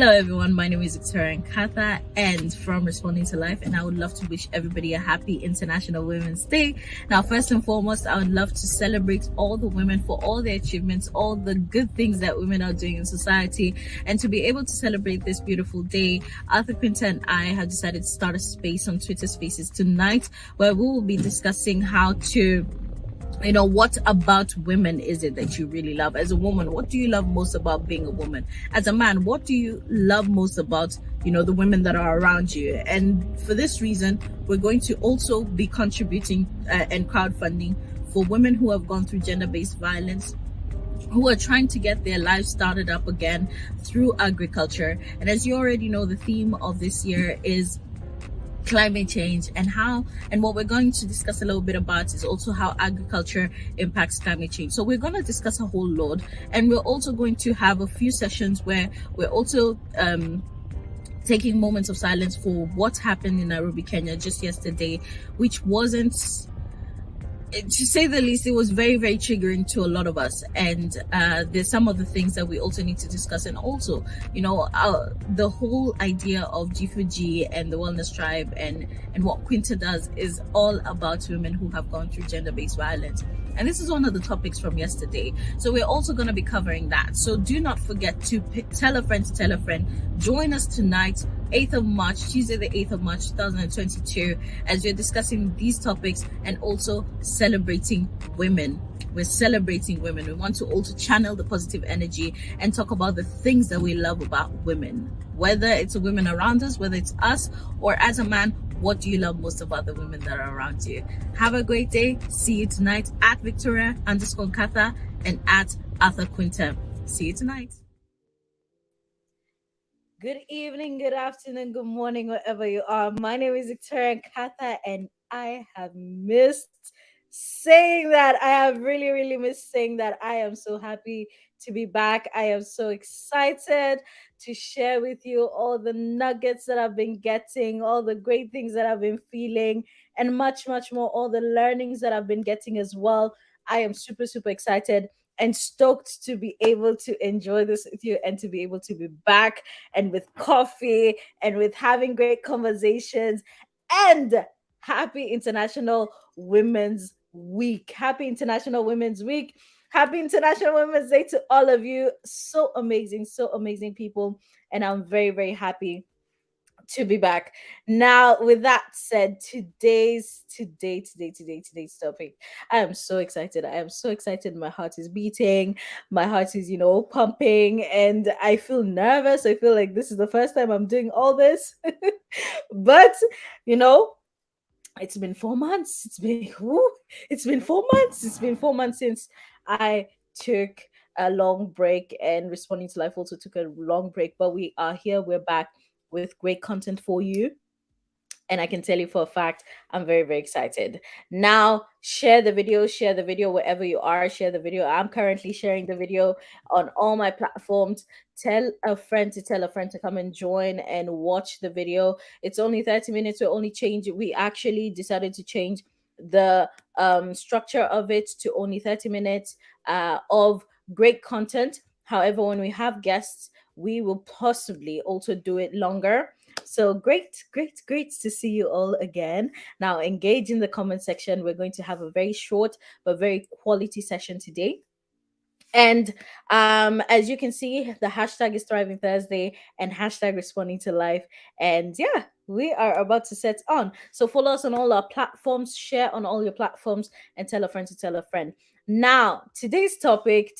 Hello everyone, my name is Victoria Nkatha and from Responding to Life, and I would love to wish everybody a happy International Women's Day. Now, first and foremost, I would love to celebrate all the women for all their achievements, all the good things that women are doing in society, and to be able to celebrate this beautiful day, Arthur Quinta and I have decided to start a space on Twitter Spaces tonight where we will be discussing how to what about women is it that you really love? As a woman, what do you love most about being a woman? As a man, what do you love most about the women that are around you? And for this reason, we're going to also be contributing and crowdfunding for women who have gone through gender-based violence, who are trying to get their lives started up again through agriculture. And as you already know, the theme of this year is climate change, and what we're going to discuss a little bit about is also how agriculture impacts climate change. So we're going to discuss a whole lot, and we're also going to have a few sessions where we're also taking moments of silence for what happened in Nairobi, Kenya just yesterday, which wasn't, to say the least, it was very, very triggering to a lot of us. And there's some of the things that we also need to discuss. And also, the whole idea of G4G and the Wellness Tribe and what Quinta does is all about women who have gone through gender-based violence. And this is one of the topics from yesterday. So we're also going to be covering that. So do not forget to tell a friend to tell a friend. Join us tonight, 8th of March, Tuesday the 8th of March 2022, as we're discussing these topics and also celebrating women. We're celebrating women. We want to also channel the positive energy and talk about the things that we love about women. Whether it's the women around us, whether it's us, or as a man, what do you love most about the women that are around you? Have a great day. See you tonight at Victoria_Nkatha and at Arthur Quinta. See you tonight. Good evening, good afternoon, good morning, wherever you are. My name is Victoria Nkatha, and I have missed saying that. I have really, really missed saying that. I am so happy to be back. I am so excited to share with you all the nuggets that I've been getting, all the great things that I've been feeling, and much, much more, all the learnings that I've been getting as well. I am super, super excited and stoked to be able to enjoy this with you and to be able to be back and with coffee and with having great conversations. And happy International Women's Week. Happy International Women's Week. Happy International Women's Day to all of you. So amazing people. And I'm very, very happy to be back. Now, with that said, today's topic, I am so excited. I am so excited. My heart is beating, my heart is pumping, and I feel nervous. I feel like this is the first time I'm doing all this. But it's been 4 months. It's been 4 months. It's been 4 months since I took a long break, and Responding to Life also took a long break, but we are here. We're back with great content for you. And I can tell you for a fact, I'm very, very excited. Now, share the video wherever you are. Share the video. I'm currently sharing the video on all my platforms. Tell a friend to come and join and watch the video. It's only 30 minutes. We actually decided to change the structure of it to only 30 minutes of great content. However, when we have guests, we will possibly also do it longer. So great to see you all again. Now, engage in the comment section. We're going to have a very short but very quality session today. And as you can see, the hashtag is Thriving Thursday and hashtag Responding to Life. And yeah, we are about to set on. So follow us on all our platforms, share on all your platforms, and tell a friend to tell a friend. Now, today's topic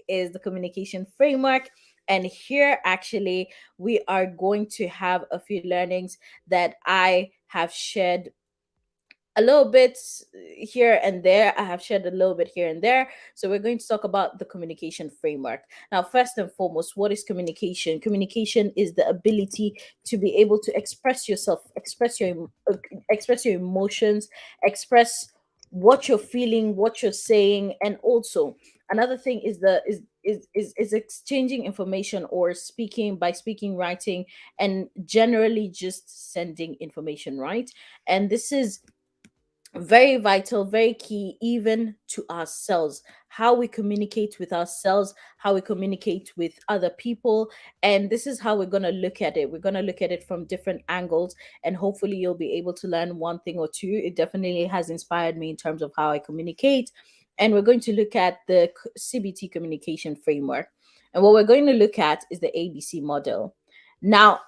is the communication framework. And here, actually, we are going to have a few learnings that I have shared a little bit here and there. I have shared a little bit here and there. So we're going to talk about the communication framework. Now, first and foremost, what is communication? Communication is the ability to be able to express yourself, express your emotions, express what you're feeling, what you're saying, and also another thing is exchanging information or speaking, writing, and generally just sending information, right? And this is Very vital, very key, even to ourselves. How we communicate with ourselves, how we communicate with other people. And this is how we're going to look at it. We're going to look at it from different angles, and hopefully, you'll be able to learn one thing or two. It definitely has inspired me in terms of how I communicate. And we're going to look at the CBT Communication Framework. And what we're going to look at is the ABC model. Now,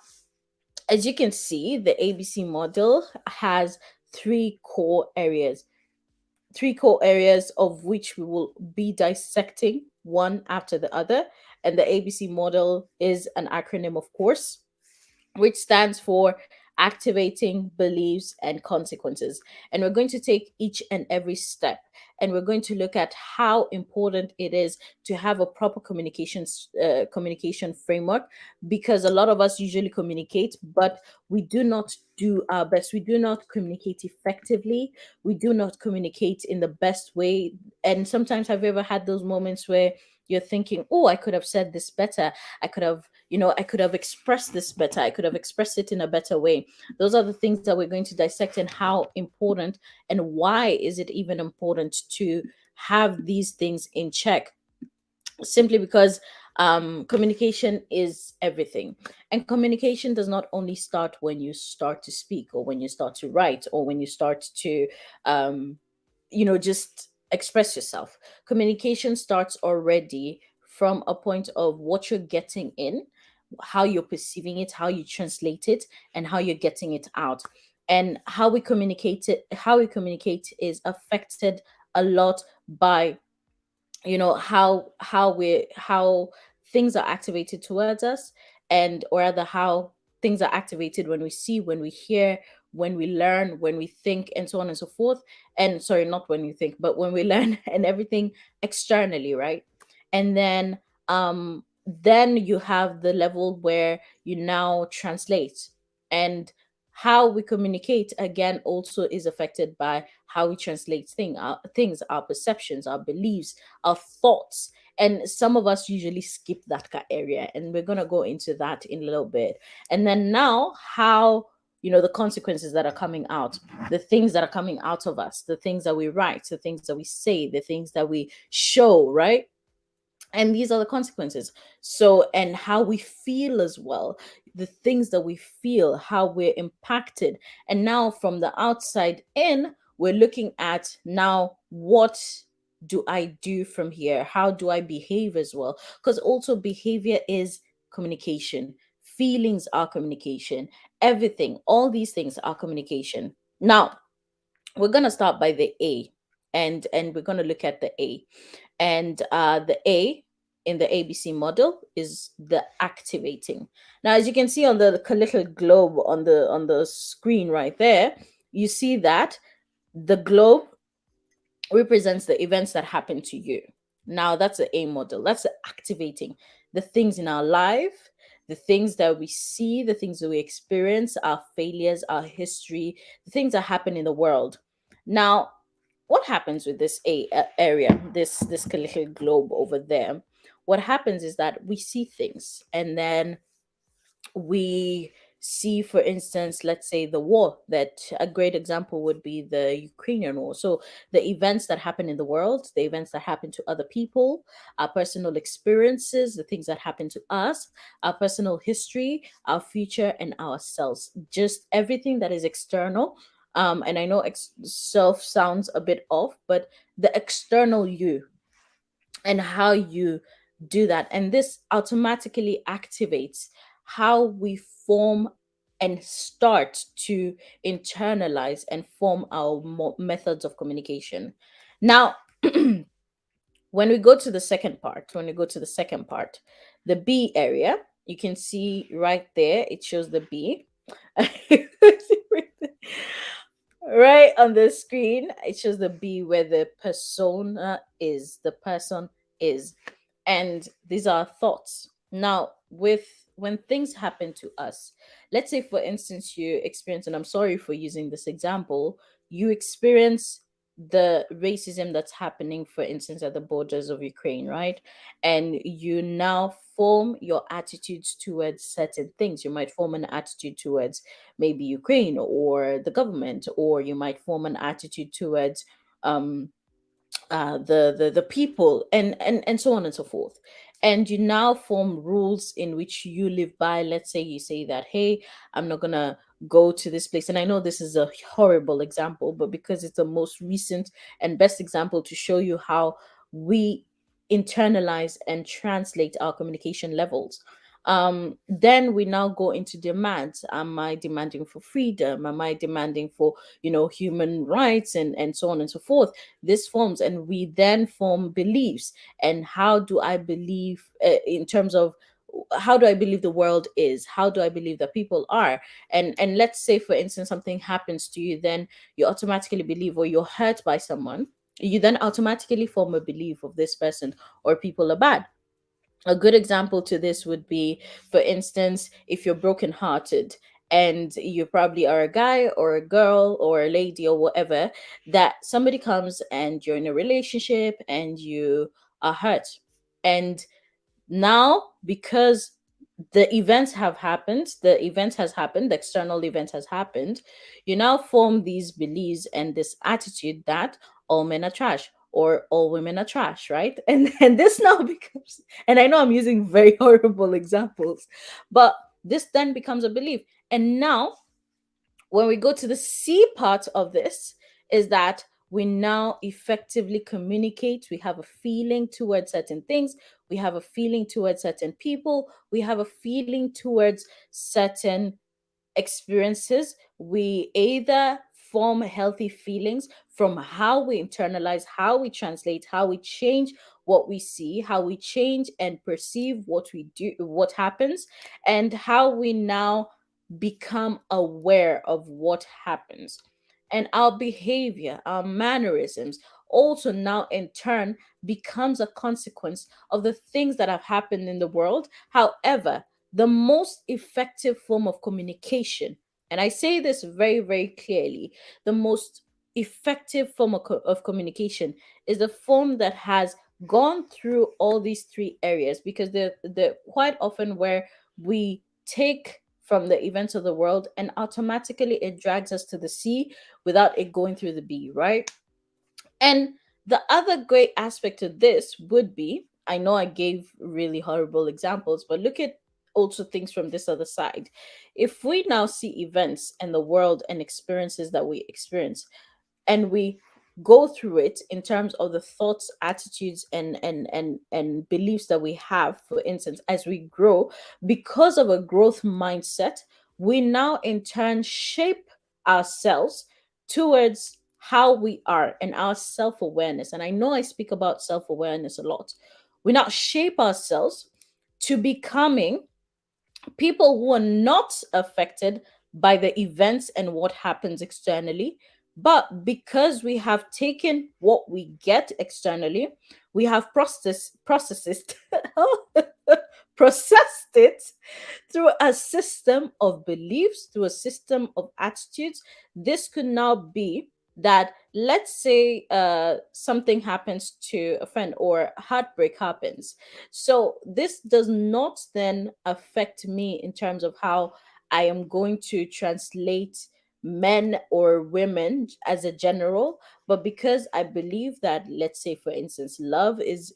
as you can see, the ABC model has three core areas of which we will be dissecting one after the other. And the ABC model is an acronym, of course, which stands for activating beliefs and consequences. And we're going to take each and every step, and we're going to look at how important it is to have a proper communication framework, because a lot of us usually communicate, but we do not do our best. We do not communicate effectively. We do not communicate in the best way. And sometimes, have you ever had those moments where you're thinking, oh, I could have said this better. I could have expressed this better. I could have expressed it in a better way. Those are the things that we're going to dissect, and how important and why is it even important to have these things in check. Simply because communication is everything. And communication does not only start when you start to speak, or when you start to write, or when you start to um, just express yourself. Communication starts already from a point of what you're getting in, how you're perceiving it, how you translate it, and how you're getting it out. And how we communicate is affected a lot by how things are activated towards us, and or rather how things are activated when we see, when we hear, when we learn, when we think, and so on and so forth. And sorry, not when you think, but when we learn and everything externally, right? And then you have the level where you now translate. And how we communicate again also is affected by how we translate things, our perceptions, our beliefs, our thoughts. And some of us usually skip that area, and we're going to go into that in a little bit. And then now, how the consequences that are coming out, the things that are coming out of us, the things that we write, the things that we say, the things that we show, right? And these are the consequences. So, and how we feel as well, the things that we feel, how we're impacted. And now, from the outside in, we're looking at now, what do I do from here? How do I behave as well? Because also, behavior is communication, feelings are communication, everything, all these things are communication. Now, we're going to start by the A, and we're going to look at the A. And the A in the ABC model is the activating. Now, as you can see on the little globe on the screen right there, you see that the globe represents the events that happen to you. Now, that's the A model. That's the activating, the things in our life, the things that we see, the things that we experience, our failures, our history, the things that happen in the world. Now, what happens with this area, this little globe over there? What happens is that we see things, and then we see, for instance, let's say the war. That a great example would be the Ukrainian war. So the events that happen in the world, the events that happen to other people, our personal experiences, the things that happen to us, our personal history, our future, and ourselves, just everything that is external. And I know self sounds a bit off, but the external you, and how you do that. And this automatically activates how we form and start to internalize and form our methods of communication. Now, when we go to the second part, the B area, you can see right there, it shows the B. Right on the screen, it shows the B, where the persona is, the person is. And these are thoughts. Now, with when things happen to us, let's say, for instance, you experience, and I'm sorry for using this example, you experience the racism that's happening, for instance, at the borders of Ukraine, right? And you now form your attitudes towards certain things. You might form an attitude towards maybe Ukraine or the government, or you might form an attitude towards um the people, and so on and so forth. And you now form rules in which you live by. Let's say you say that, hey, I'm not gonna go to this place. And I know this is a horrible example, but because it's the most recent and best example to show you how we internalize and translate our communication levels. Then we now go into demands. Am I demanding for freedom? Am I demanding for, human rights, and so on and so forth? This forms, and we then form beliefs. And how do I believe, in terms of, how do I believe the world is? How do I believe that people are? And let's say, for instance, something happens to you, then you automatically believe, or you're hurt by someone, you then automatically form a belief of this person or people are bad. A good example to this would be, for instance, if you're brokenhearted and you probably are a guy or a girl or a lady or whatever, that somebody comes and you're in a relationship and you are hurt. And now, because the event has happened, the external event has happened, you now form these beliefs and this attitude that all men are trash or all women are trash, right? And this now becomes, and I know I'm using very horrible examples, but this then becomes a belief. And now, when we go to the C part of this, is that we now effectively communicate. We have a feeling towards certain things. We have a feeling towards certain people. We have a feeling towards certain experiences. We either form healthy feelings from how we internalize, how we translate, how we change what we see, how we change and perceive what we do, what happens, and how we now become aware of what happens. And our behavior, our mannerisms, also now in turn becomes a consequence of the things that have happened in the world. However, the most effective form of communication, and I say this very, very clearly, the most effective form of communication is the form that has gone through all these three areas, because they're quite often where we take from the events of the world and automatically it drags us to the C without it going through the B, right? And the other great aspect of this would be, I know I gave really horrible examples, but look at also things from this other side. If we now see events and the world and experiences that we experience, and we go through it in terms of the thoughts, attitudes, and beliefs that we have, for instance, as we grow, because of a growth mindset, we now in turn shape ourselves towards how we are and our self-awareness. And I know I speak about self-awareness a lot. We now shape ourselves to becoming people who are not affected by the events and what happens externally. But because we have taken what we get externally, we have processed it through a system of beliefs, through a system of attitudes. This could now be that, let's say something happens to a friend or heartbreak happens. So this does not then affect me in terms of how I am going to translate men or women as a general, but because I believe that, let's say for instance, love is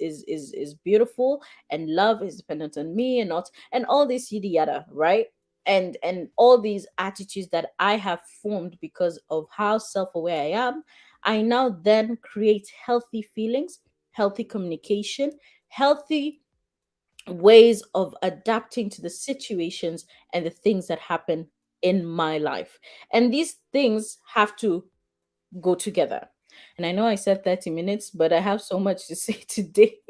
beautiful, and love is dependent on me, and not, and all this yada yada, right? And all these attitudes that I have formed because of how self-aware I am, I now then create healthy feelings, healthy communication, healthy ways of adapting to the situations and the things that happen in my life. And these things have to go together. And I know I said 30 minutes, but I have so much to say today.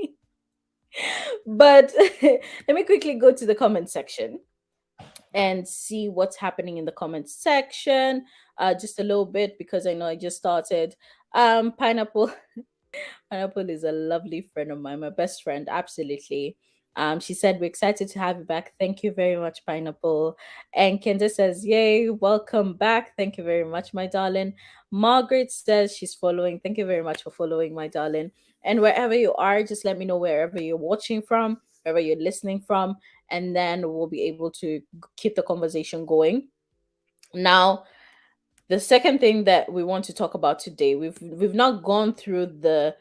But let me quickly go to the comment section and see what's happening in the comment section. Just a little bit, because I know I just started. Pineapple. Pineapple is a lovely friend of mine, my best friend, absolutely. She said, "We're excited to have you back. Thank you very much, Pineapple." And Kenda says, "Yay, welcome back. Thank you very much, my darling." Margaret says she's following. Thank you very much for following, my darling. And wherever you are, just let me know wherever you're watching from, wherever you're listening from, and then we'll be able to keep the conversation going. Now, the second thing that we want to talk about today, we've not gone through the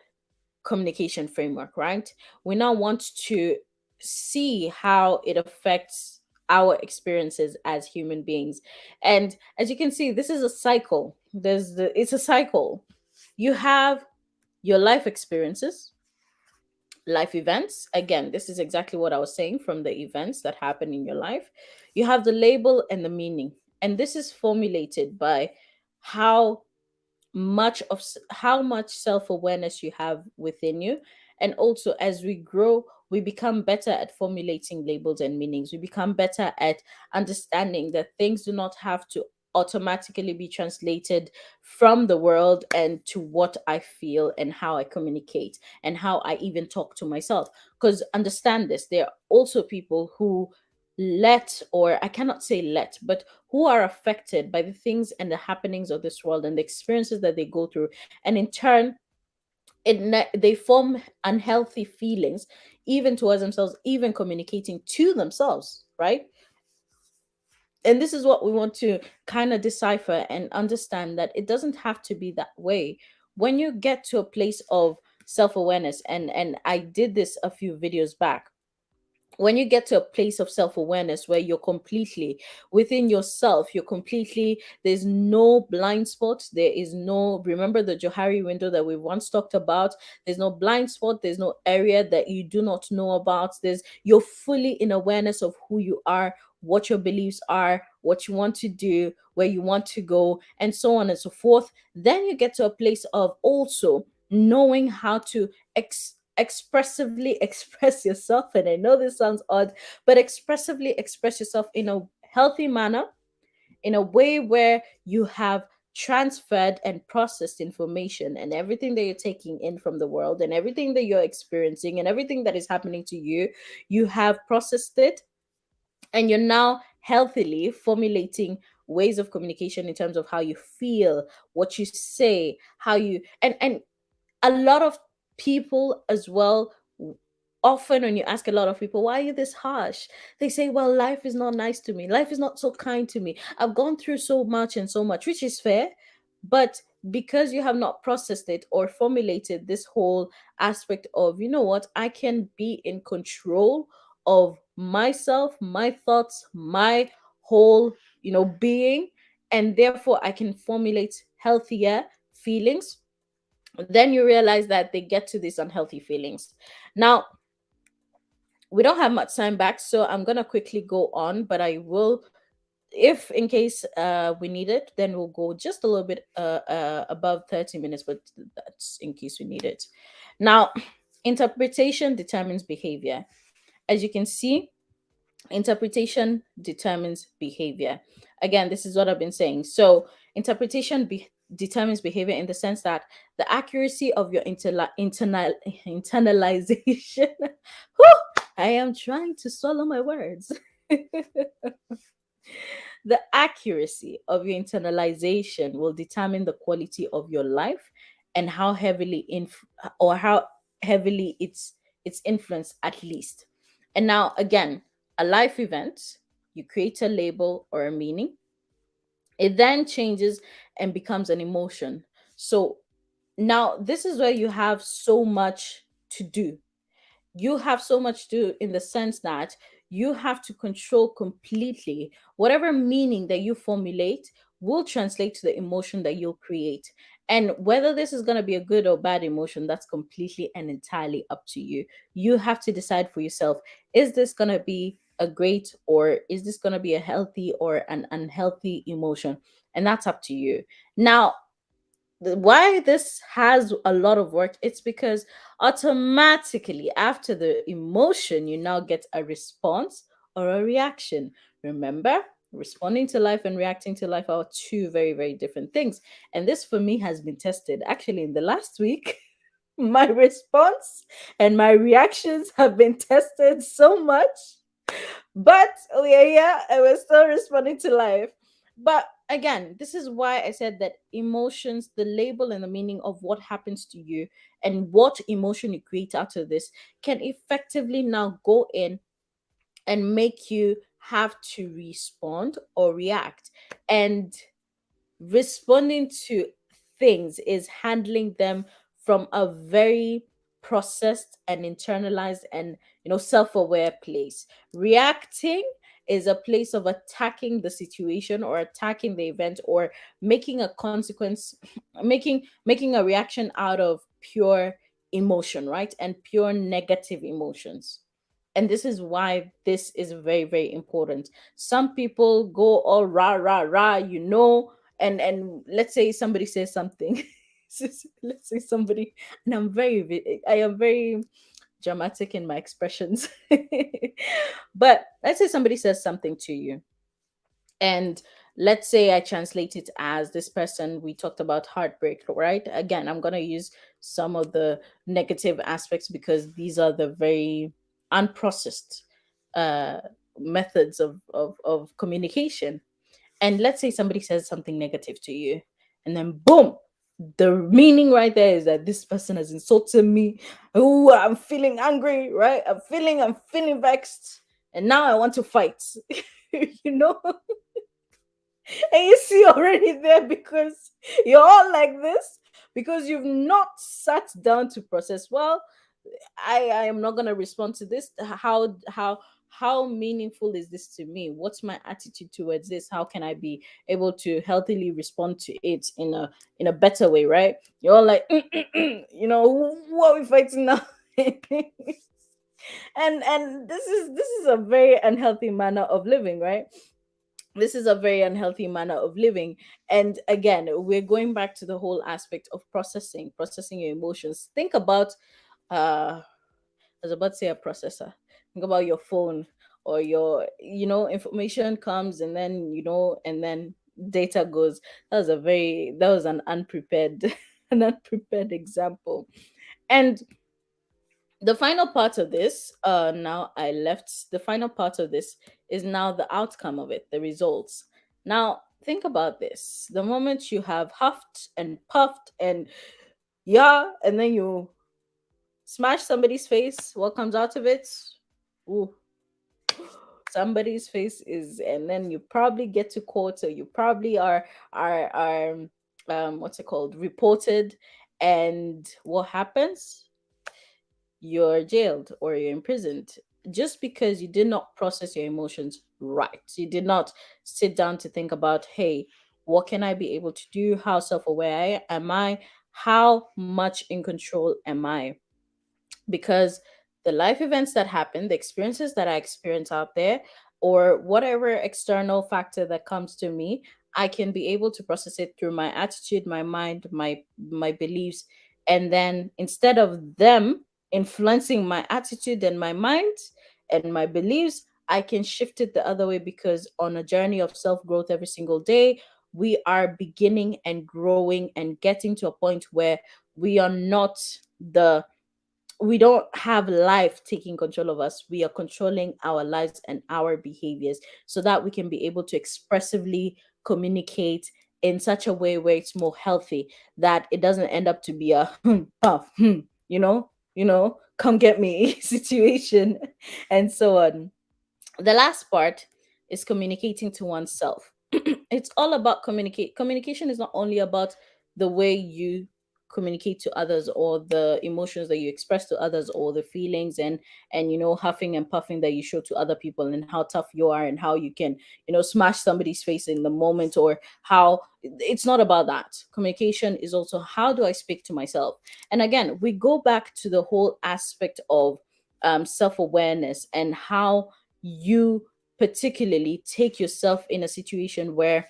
communication framework, right? We now want to see how it affects our experiences as human beings. And as you can see, this is a cycle. It's a cycle. You have your life experiences, life events. Again, this is exactly what I was saying, from the events that happen in your life. You have the label and the meaning. And this is formulated by how how much self-awareness you have within you. And also, as we grow, we become better at formulating labels and meanings. We become better at understanding that things do not have to automatically be translated from the world and to what I feel and how I communicate and how I even talk to myself. Because understand this, there are also people who or I cannot say but who are affected by the things and the happenings of this world and the experiences that they go through. And in turn, they form unhealthy feelings, even towards themselves, even communicating to themselves, right? And this is what we want to kind of decipher and understand, that it doesn't have to be that way. When you get to a place of self-awareness, and I did this a few videos back, when you get to a place of self-awareness where you're completely within yourself, there's no blind spots, there is no, remember the Johari window that we once talked about, there's no blind spot, there's no area that you do not know about, you're fully in awareness of who you are, what your beliefs are, what you want to do, where you want to go, and so on and so forth. Then you get to a place of also knowing how to expressively express yourself. And I know this sounds odd, but expressively express yourself in a healthy manner, in a way where you have transferred and processed information, and everything that you're taking in from the world and everything that you're experiencing and everything that is happening to you, you have processed it, and you're now healthily formulating ways of communication in terms of how you feel, what you say, how you, and a lot of people as well, often when you ask a lot of people, why are you this harsh, they say, well, life is not nice to me, life is not so kind to me, I've gone through so much and so much, which is fair. But because you have not processed it or formulated this whole aspect of, you know what, I can be in control of myself, my thoughts, my whole, being, and therefore I can formulate healthier feelings, then you realize that they get to these unhealthy feelings. Now, we don't have much time back, so I'm going to quickly go on, but I will, if in case we need it, then we'll go just a little bit above 30 minutes, but that's in case we need it. Now, interpretation determines behavior. As you can see, interpretation determines behavior. Again, this is what I've been saying. So determines behavior in the sense that the accuracy of your internalization Whew, I am trying to swallow my words. The accuracy of your internalization will determine the quality of your life and how heavily it's influenced, at least. And now again, a life event, you create a label or a meaning, it then changes and becomes an emotion. So now this is where you have so much to do. You have so much to do, in the sense that you have to control completely whatever meaning that you formulate will translate to the emotion that you'll create. And whether this is going to be a good or bad emotion, that's completely and entirely up to you. You have to decide for yourself, is this going to be a great, or is this going to be a healthy or an unhealthy emotion? And that's up to you. Now, why this has a lot of work, it's because automatically after the emotion you now get a response or a reaction. Remember, responding to life and reacting to life are two very, very different things. And this for me has been tested actually in the last week. My response and my reactions have been tested so much, but we are here and we're still responding to life. But again, this is why I said that emotions, the label and the meaning of what happens to you and what emotion you create out of this, can effectively now go in and make you have to respond or react. And responding to things is handling them from a very processed and internalized and self-aware place. Reacting is a place of attacking the situation or attacking the event or making a consequence, making a reaction out of pure emotion, right? And pure negative emotions. And this is why this is very, very important. Some people go all rah rah rah, and let's say somebody says something. Let's say somebody, and I am very dramatic in my expressions. But let's say somebody says something to you, and let's say I translate it as, this person, we talked about heartbreak, right? Again, I'm going to use some of the negative aspects because these are the very unprocessed uh methods of communication. And let's say somebody says something negative to you, and then boom, the meaning right there is that this person has insulted me. Oh, I'm feeling angry, right? I'm feeling vexed, and now I want to fight. you know and you see already there, because you're all like this, because you've not sat down to process, well, I am not going to respond to this. How meaningful is this to me? What's my attitude towards this? How can I be able to healthily respond to it in a better way, right? You're all like, who are we fighting now? And this is a very unhealthy manner of living, right? This is a very unhealthy manner of living. And again, we're going back to the whole aspect of processing your emotions. Think about, I was about to say a processor. Think about your phone, or your, information comes, and then, and then data goes. That was an unprepared an unprepared example. And the final part of this, now I left the final part of this, is now the outcome of it, the results. Now think about this: the moment you have huffed and puffed and, yeah, and then you smash somebody's face, what comes out of it? Ooh, somebody's face is, and then you probably get to court, or you probably are what's it called, reported. And what happens? You're jailed or you're imprisoned, just because you did not process your emotions right. You did not sit down to think about, hey, what can I be able to do? How self-aware am I? How much in control am I? Because the life events that happen, the experiences that I experience out there, or whatever external factor that comes to me, I can be able to process it through my attitude, my mind, my beliefs. And then instead of them influencing my attitude and my mind and my beliefs, I can shift it the other way, because on a journey of self-growth every single day, we are beginning and growing and getting to a point where we are not the we don't have life taking control of us. We are controlling our lives and our behaviors, so that we can be able to expressively communicate in such a way where it's more healthy, that it doesn't end up to be a puff, come get me situation, and so on. The last part is communicating to oneself. It's all about communication is not only about the way you communicate to others, or the emotions that you express to others, or the feelings and huffing and puffing that you show to other people, and how tough you are, and how you can smash somebody's face in the moment, or how it's not about that. Communication is also, how do I speak to myself? And again, we go back to the whole aspect of self-awareness, and how you particularly take yourself in a situation where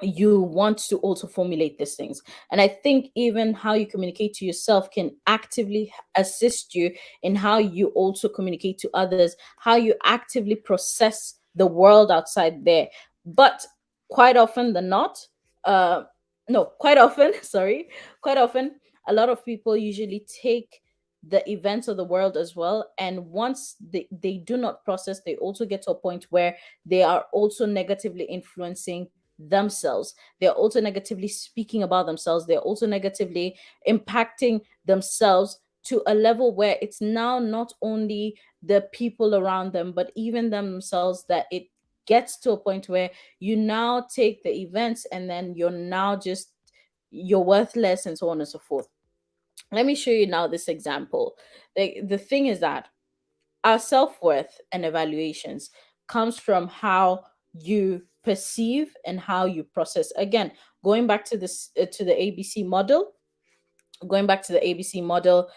you want to also formulate these things. And I think even how you communicate to yourself can actively assist you in how you also communicate to others, how you actively process the world outside there. But quite often than not, uh no, quite often, sorry, quite often, a lot of people usually take the events of the world as well, and once they do not process, they also get to a point where they are also negatively influencing themselves. They're also negatively speaking about themselves. They're also negatively impacting themselves to a level where it's now not only the people around them, but even themselves, that it gets to a point where you now take the events and then you're now just, you're worthless and so on and so forth. Let me show you now this example. The thing is that our self-worth and evaluations comes from how you perceive and how you process. Again, going back to this to the ABC model, going back to the ABC model,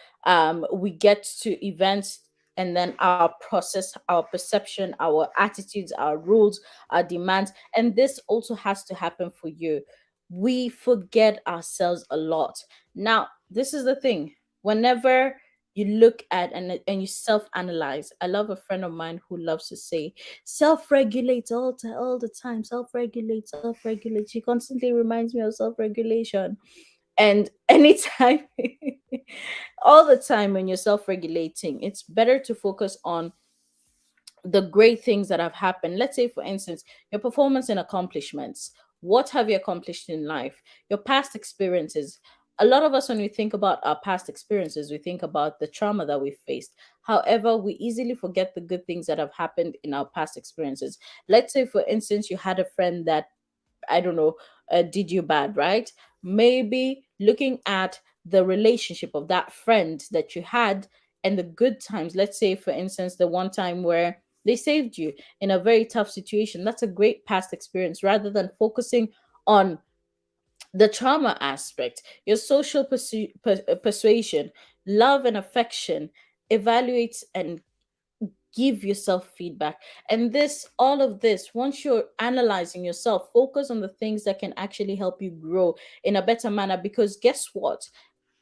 we get to events and then our process, our perception, our attitudes, our rules, our demands. And this also has to happen for you. We forget ourselves a lot. Now, this is the thing. Whenever you look at and you self-analyze, I love a friend of mine who loves to say, self-regulate all the time, self-regulate, self-regulate. She constantly reminds me of self-regulation. And anytime, all the time when you're self-regulating, it's better to focus on the great things that have happened. Let's say, for instance, your performance and accomplishments. What have you accomplished in life? Your past experiences. A lot of us, when we think about our past experiences, we think about the trauma that we faced. However, we easily forget the good things that have happened in our past experiences. Let's say, for instance, you had a friend that, I don't know, did you bad, right? Maybe looking at the relationship of that friend that you had and the good times. Let's say, for instance, the one time where they saved you in a very tough situation. That's a great past experience rather than focusing on the trauma aspect, your social persuasion, love and affection. Evaluate and give yourself feedback. And this, all of this, once you're analyzing yourself, focus on the things that can actually help you grow in a better manner. Because guess what?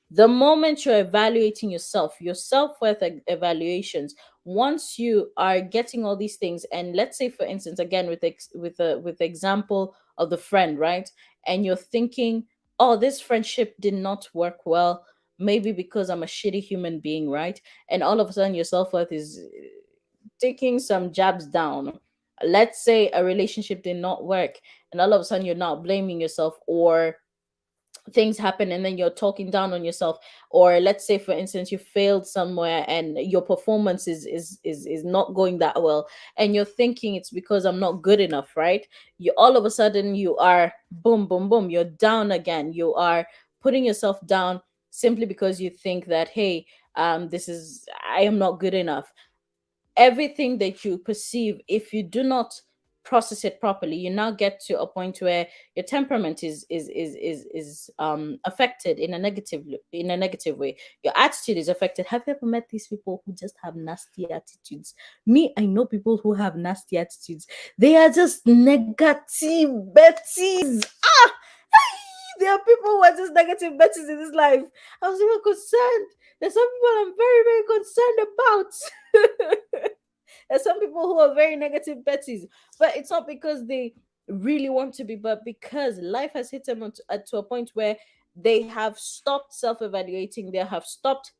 The moment you're evaluating yourself, your self-worth evaluations, once you are getting all these things, and let's say, for instance, again with the example of the friend, right? And you're thinking, oh, this friendship did not work well, maybe because I'm a shitty human being, right? And all of a sudden your self-worth is taking some jabs down. Let's say a relationship did not work, and all of a sudden you're not blaming yourself, or things happen and then you're talking down on yourself. Or let's say, for instance, you failed somewhere and your performance is not going that well, and you're thinking it's because I'm not good enough, right? You, all of a sudden, you are boom boom boom, you're down again. You are putting yourself down simply because you think that, hey, this is, I am not good enough. Everything that you perceive, if you do not process it properly, you now get to a point where your temperament is affected in a negative way. Your attitude is affected. Have you ever met these people who just have nasty attitudes? Me, I know people who have nasty attitudes. They are just negative betties. Ah, there are people who are just negative betties in this life. I was even concerned. There's some people I'm very, very concerned about. There's some people who are very negative betties, but it's not because they really want to be, but because life has hit them to a point where they have stopped self-evaluating. They have stopped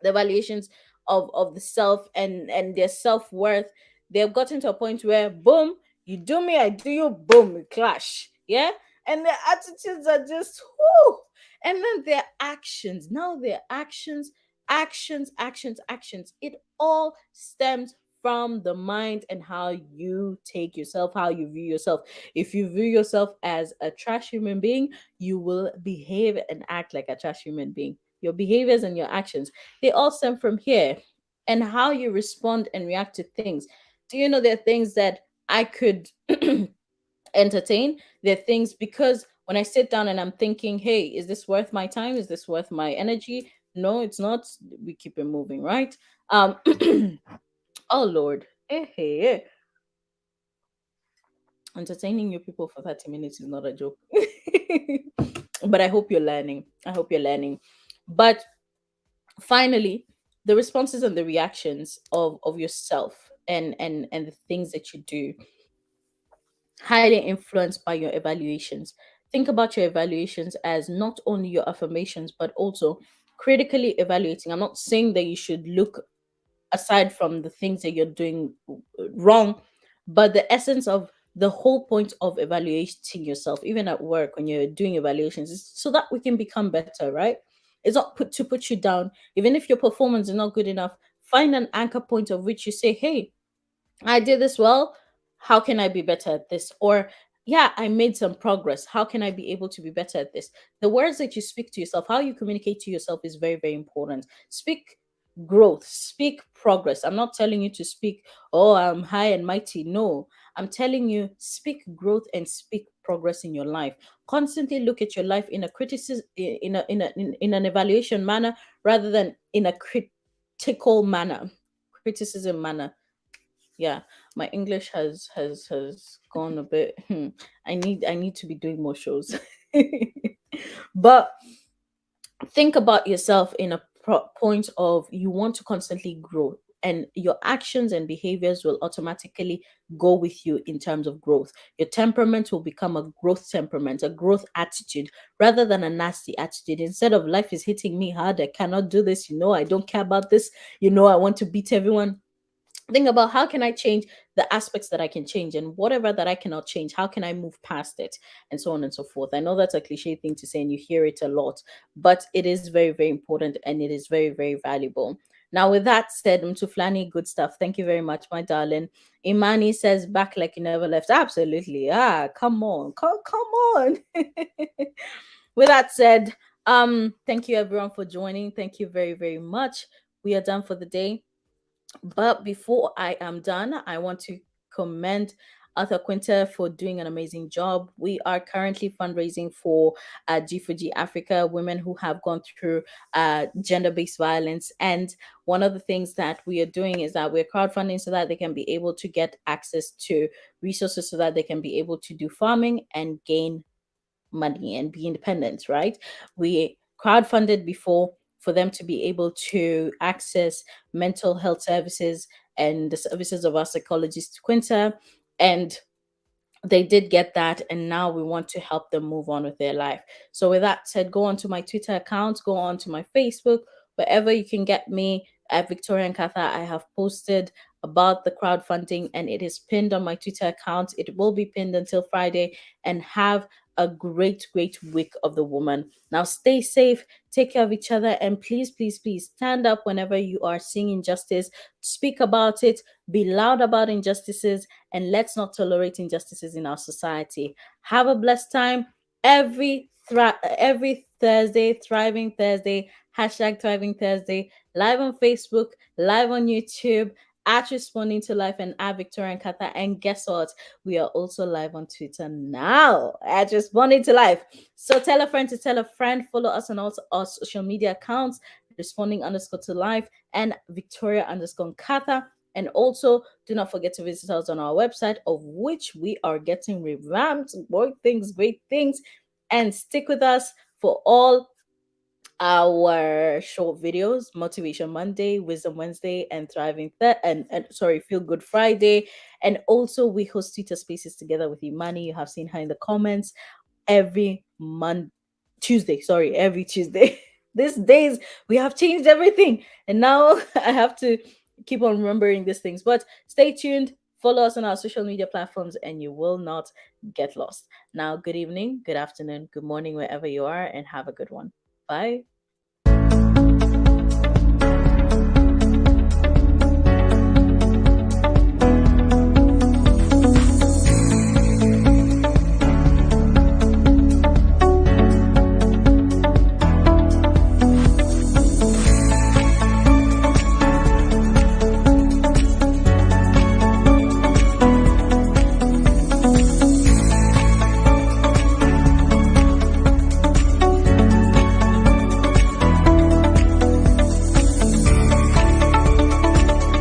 the evaluations of the self and their self-worth. They've gotten to a point where, boom, you do me, I do you, boom, we clash. Yeah. And their attitudes are just whoo. And then their actions, now their actions, it all stems from the mind and how you take yourself, how you view yourself. If you view yourself as a trash human being, you will behave and act like a trash human being. Your behaviors and your actions, they all stem from here. And how you respond and react to things. Do you know there are things that I could entertain? There are things, because when I sit down and I'm thinking, hey, is this worth my time? Is this worth my energy? No, it's not. We keep it moving, right? Oh Lord. Entertaining you people for 30 minutes is not a joke. But I hope you're learning. I hope you're learning. But finally, the responses and the reactions of yourself and the things that you do, highly influenced by your evaluations. think about your evaluations as not only your affirmations, but also critically evaluating. I'm not saying that you should look aside from the things that you're doing wrong, but the essence of the whole point of evaluating yourself, even at work when you're doing evaluations, is so that we can become better, right? It's not put to put you down. Even if your performance is not good enough, find an anchor point of which you say, hey, I did this well. How can I be better at this? Or, yeah, I made some progress. How can I be able to be better at this? The words that you speak to yourself, how you communicate to yourself is very, very important. Speak growth, speak progress. I'm not telling you to speak, oh, I'm high and mighty. No, I'm telling you, speak growth and speak progress in your life. Constantly look at your life in a criticism, in an evaluation manner rather than in a critical manner, criticism manner. Yeah, my English has gone a bit. I need to be doing more shows. But think about yourself in a point of you want to constantly grow, and your actions and behaviors will automatically go with you in terms of growth. Your temperament will become a growth temperament, a growth attitude, rather than a nasty attitude. Instead of life is hitting me hard, I cannot do this, I don't care about this, I want to beat everyone. Think about how can I change the aspects that I can change, and whatever that I cannot change, how can I move past it, and so on and so forth. I know that's a cliche thing to say and you hear it a lot, but it is very, very important and it is very, very valuable. Now, with that said, Mtuflani, good stuff. Thank you very much, my darling. Imani says, back like you never left. Absolutely. Come on. Come on. With that said, thank you everyone for joining. Thank you very, very much. We are done for the day. But before I am done, I want to commend Arthur Quinter for doing an amazing job. We are currently fundraising for G4G Africa, women who have gone through gender based violence. And one of the things that we are doing is that we're crowdfunding so that they can be able to get access to resources so that they can be able to do farming and gain money and be independent, right? We crowdfunded before for them to be able to access mental health services and the services of our psychologist Quinta. And they did get that, and now we want to help them move on with their life. So with that said, go on to my Twitter account, go on to my Facebook, wherever you can get me at Victoria Nkatha. I have posted about the crowdfunding and it is pinned on my Twitter account. It will be pinned until Friday. And have a great, great week of the woman. Now stay safe, take care of each other, and please, please, please stand up whenever you are seeing injustice. Speak about it, be loud about injustices, and let's not tolerate injustices in our society. Have a blessed time. Every Thursday, Thriving Thursday, hashtag Thriving Thursday, live on Facebook, live on YouTube, at Responding to Life and at Victoria Nkatha. And guess what? We are also live on Twitter now at Responding to Life. So tell a friend to tell a friend. Follow us on all our social media accounts, Responding_to Life and Victoria_Nkatha. And also, do not forget to visit us on our website, of which we are getting revamped. Great things. And stick with us for all our short videos: Motivation Monday, Wisdom Wednesday, and Feel Good Friday. And also, we host Twitter Spaces together with Imani. You have seen her in the comments every every Tuesday. These days we have changed everything, and now I have to keep on remembering these things. But stay tuned, follow us on our social media platforms, and you will not get lost. Now, good evening, good afternoon, good morning, wherever you are, and have a good one. Bye.